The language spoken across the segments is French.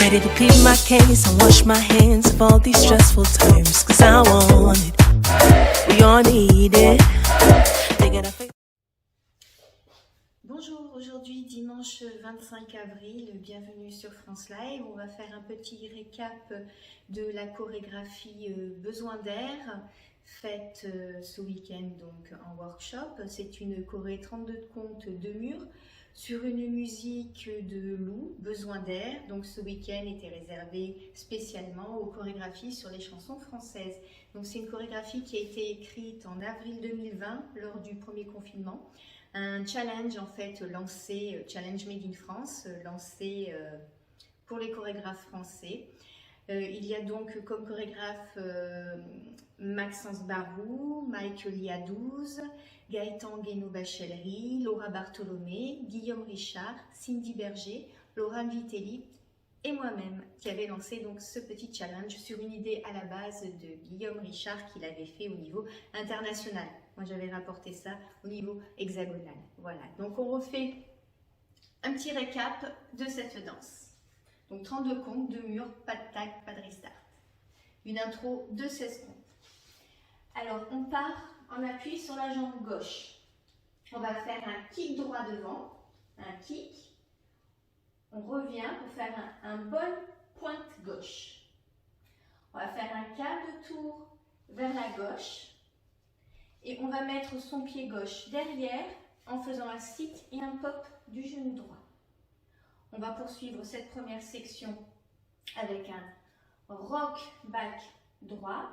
Ready to plead my case and wash my hands of all these stressful times. Cause I want it, we all need it. Bonjour, aujourd'hui dimanche 25 avril, bienvenue sur France Live. On va faire un petit récap de la chorégraphie Besoin d'air faite ce week-end donc en workshop. C'est une choré 32 comptes de mur sur une musique de Lou, Besoin d'air. Donc ce week-end était réservé spécialement aux chorégraphies sur les chansons françaises. Donc c'est une chorégraphie qui a été écrite en avril 2020 lors du premier confinement. Un challenge en fait lancé, Challenge Made in France, lancé pour les chorégraphes français. Il y a donc comme chorégraphe Maxence Barou, Mike Liadouz, Gaëtan Guénaud-Bachellery, Laura Bartholomé, Guillaume Richard, Cindy Berger, Laurent Vitelli et moi-même qui avait lancé donc ce petit challenge sur une idée à la base de Guillaume Richard qu'il avait fait au niveau international. Moi j'avais rapporté ça au niveau hexagonal. Voilà, donc on refait un petit récap de cette danse. Donc 32 comptes, 2 murs, pas de tag, pas de restart. Une intro de 16 comptes. Alors on part en appui sur la jambe gauche. On va faire un kick droit devant, un kick. On revient pour faire un bol pointe gauche. On va faire un quart de tour vers la gauche. Et on va mettre son pied gauche derrière en faisant un sit et un pop du genou droit. On va poursuivre cette première section avec un rock back droit,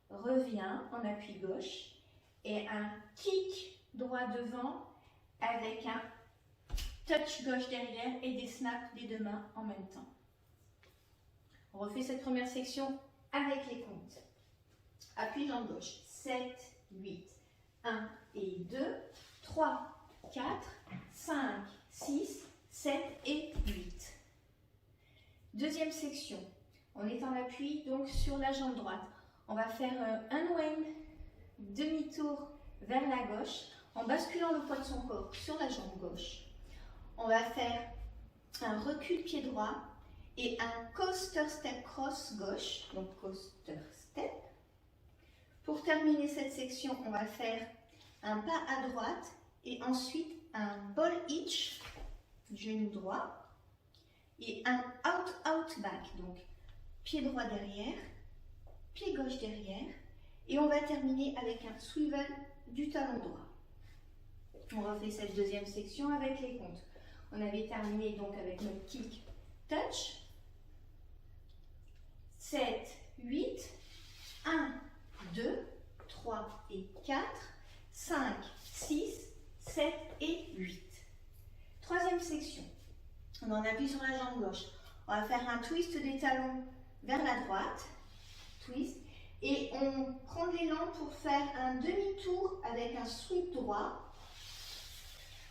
revient en appui gauche et un kick droit devant avec un touch gauche derrière et des snaps des deux mains en même temps. On refait cette première section avec les comptes. Appui jambe gauche, 7, 8, 1 et 2, 3, 4, 5, 6, 7 et 8. Deuxième section, on est en appui donc sur la jambe droite. On va faire un unwind, demi-tour vers la gauche en basculant le poids de son corps sur la jambe gauche. On va faire un recul pied droit et un coaster step cross gauche, donc coaster step. Pour terminer cette section, on va faire un pas à droite et ensuite un ball hitch, genou droit, et un out back, donc pied droit derrière, pied gauche derrière, et on va terminer avec un swivel du talon droit. On refait cette deuxième section avec les comptes. On avait terminé donc avec notre kick touch, 7, 8, 1, 2, 3 et 4, 5, 6, 7 et 8. Troisième section, on en appuie sur la jambe gauche. On va faire un twist des talons vers la droite, twist, et on prend l'élan pour faire un demi-tour avec un sweep droit.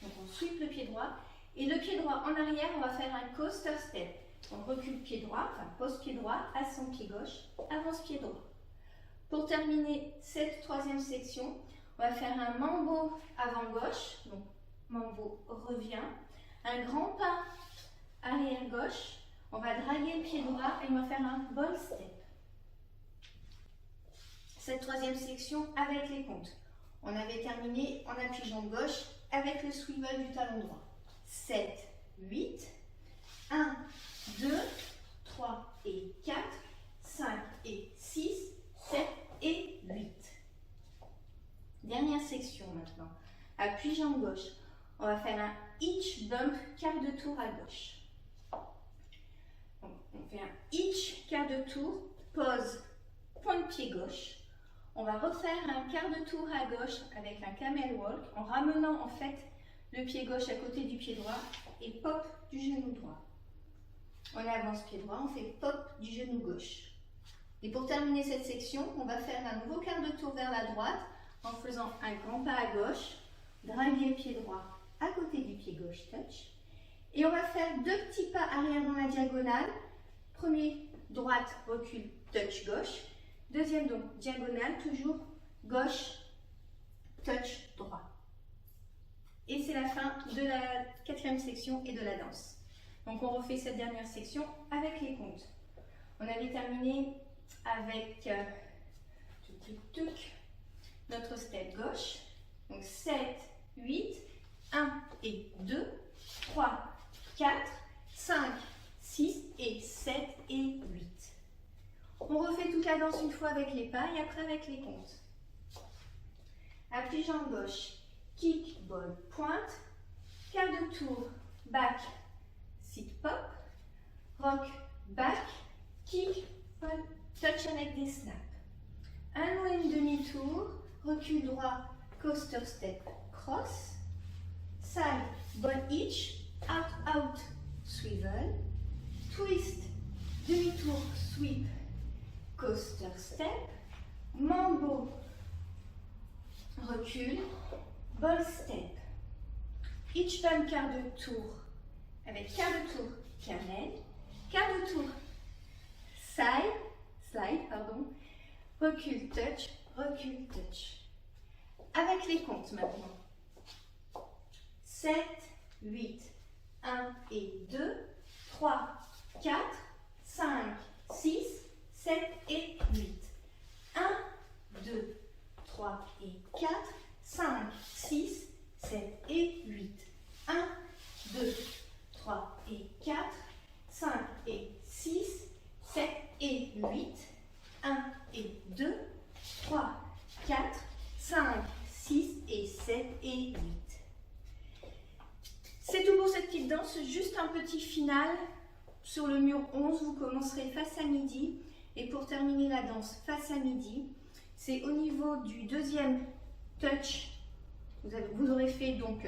Donc on sweep le pied droit, et le pied droit en arrière, on va faire un coaster step. On recule pied droit, enfin pose pied droit, ascend pied gauche, avance pied droit. Pour terminer cette troisième section, on va faire un mambo avant gauche, donc mambo revient, un grand pas arrière gauche, on va draguer le pied droit et on va faire un ball step. Cette troisième section avec les comptes. On avait terminé en appui jambe gauche avec le swivel du talon droit. 7, 8, 1, 2, 3 et 4, 5 et 6, 7 et 8. Dernière section maintenant. Appui jambe gauche. On va faire un hitch bump quart de tour à gauche. Donc, on fait un hitch quart de tour, pause, pointe pied gauche. On va refaire un quart de tour à gauche avec un camel walk en ramenant en fait le pied gauche à côté du pied droit et pop du genou droit. On avance pied droit, on fait pop du genou gauche. Et pour terminer cette section, on va faire un nouveau quart de tour vers la droite en faisant un grand pas à gauche, draguer le pied droit à côté du pied gauche, touch. Et on va faire deux petits pas arrière dans la diagonale. Premier, droite, recul, touch gauche. Deuxième, donc, diagonale, toujours gauche, touch droit. Et c'est la fin de la quatrième section et de la danse. Donc on refait cette dernière section avec les comptes. On avait terminé avec notre step gauche. Donc 7, 8, 1 et 2, 3, 4, 5, 6 et 7 et 8. On refait toute la danse une fois avec les pas et après avec les comptes. Appui jambe gauche, kick, ball, pointe, quart de tour, back, sit pop, rock, back, kick, ball, touch avec des snaps. Un ou une demi-tour, recul droit, coaster step, cross, side, ball hitch, out, out, swivel, twist, demi-tour, sweep, coaster step, mambo, recul, ball step, hitch bump quart de tour, avec quart de tour, camel, quart de tour, slide, pardon, recul, touch, recul, touch. Avec les comptes maintenant. 7, 8, 1 et 2, 3, 4, 5, 6, 7 et 8. 1, 2, 3 et 4, 5, 6, 7 et 8. 1, 2, 3 et 4, 5 et 6, 7 et 8. 1 et 2, 3, 4, 5, 6 et 7 et 8. C'est tout pour cette petite danse, juste un petit final. Sur le mur 11, vous commencerez face à midi. Et pour terminer la danse face à midi, c'est au niveau du deuxième touch. Vous aurez fait donc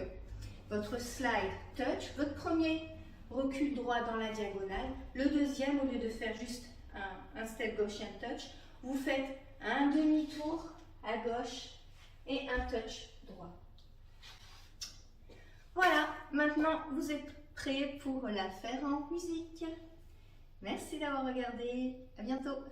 votre slide touch, votre premier recul droit dans la diagonale. Le deuxième, au lieu de faire juste un step gauche et un touch, vous faites un demi-tour à gauche et un touch droit. Voilà, maintenant vous êtes prêts pour la faire en musique. Merci d'avoir regardé, à bientôt.